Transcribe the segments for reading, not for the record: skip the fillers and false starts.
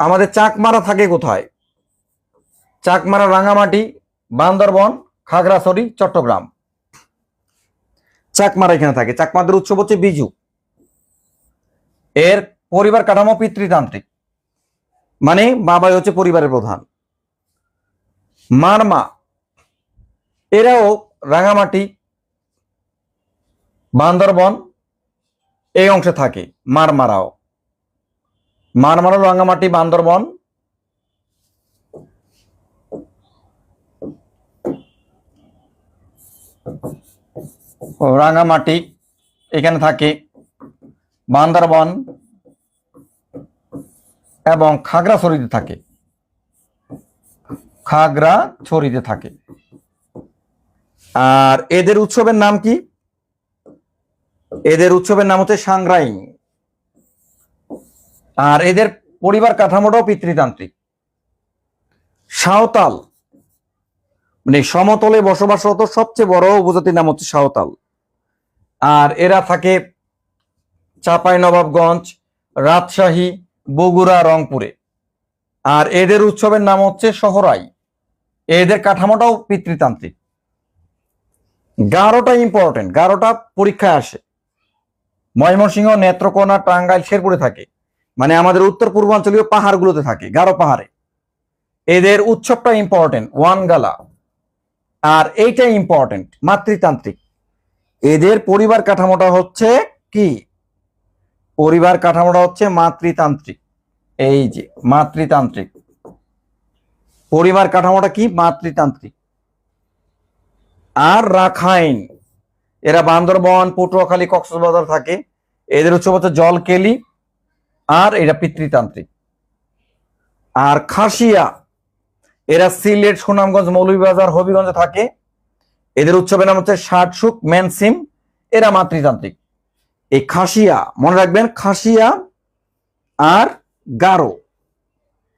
আমাদের চাকমারা থাকে কোথায়? চাকমারা রাঙামাটি, বান্দরবন, খাগড়াছড়ি, চট্টগ্রাম। চাকমারা এখানে থাকে। চাকমাদের উৎসব হচ্ছে বিজু। এর পরিবার কাঠামো পিতৃতান্ত্রিক, মানে বাবাই হচ্ছে পরিবারের প্রধান। মারমা, এরাও রাঙামাটি, বান্দরবন এই অংশে থাকে। মারমারাও রাঙামাটি, বান্দরবন, রাঙামাটি এখানে থাকে, বান্দরবন এবং খাগড়াছড়িতে থাকে। আর এদের উৎসবের নাম কি? এদের উৎসবের নাম হচ্ছে সাংগ্রাইং। আর এদের পরিবার কাঠামোটাও পিতৃতান্ত্রিক। সাঁওতাল, মানে সমতলে বসবাসরত সবচেয়ে বড় উপজাতির নাম হচ্ছে সাঁওতাল। আর এরা থাকে চাঁপাইনবাবগঞ্জ, রাজশাহী, বগুড়া, রংপুরে। আর এদের উৎসবের নাম হচ্ছে সোহরাই। এদের কাঠামোটাও পিতৃতান্ত্রিক। গারোটা ইম্পর্টেন্ট, গারোটা পরীক্ষায় আসে। ময়মনসিংহ, নেত্রকোনা, টাঙ্গাইল, শেরপুরে থাকে, মানে আমাদের উত্তর পূর্বাঞ্চলীয় পাহাড়গুলোতে থাকে, গারো পাহাড়ে। এদের উৎসবটা ইম্পর্টেন্ট, ওয়ানগালা। আর এইটা ইম্পর্টেন্ট, মাতৃতান্ত্রিক। এদের পরিবার কাঠামোটা হচ্ছে কি? পরিবার কাঠামোটা হচ্ছে মাতৃতান্ত্রিক। এই যে মাতৃতান্ত্রিক, পরিবার কাঠামোটা কি? মাতৃতান্ত্রিক। আর রাখাইন, এরা বান্দরবন, পটুয়াখালী, কক্সবাজার থাকে। এদের উৎসব হচ্ছে জলকেলি, আর এরা পিতৃতান্ত্রিক। আর খাসিয়া, এরা সিলেট, সুনামগঞ্জ, মৌলভীবাজার, হবিগঞ্জে থাকে। এদের উৎসবের নাম হচ্ছে ষাটসুক, মেনসিম, এরা মাতৃতান্ত্রিক। এই খাসিয়া মনে রাখবেন, খাসিয়া আর গারো।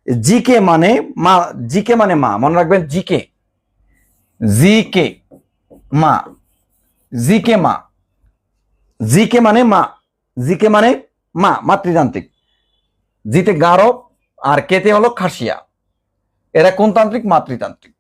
জিকে মানে মা, জিকে মানে মা, মনে রাখবেন। জিকে, জিকে মা, জিকে মা, জিকে মানে মা, জিকে মানে মা, মাতৃতান্ত্রিক। জিতে গারো আর কেতে হলো খাসিয়া। এরা কোন তান্ত্রিক? মাতৃতান্ত্রিক।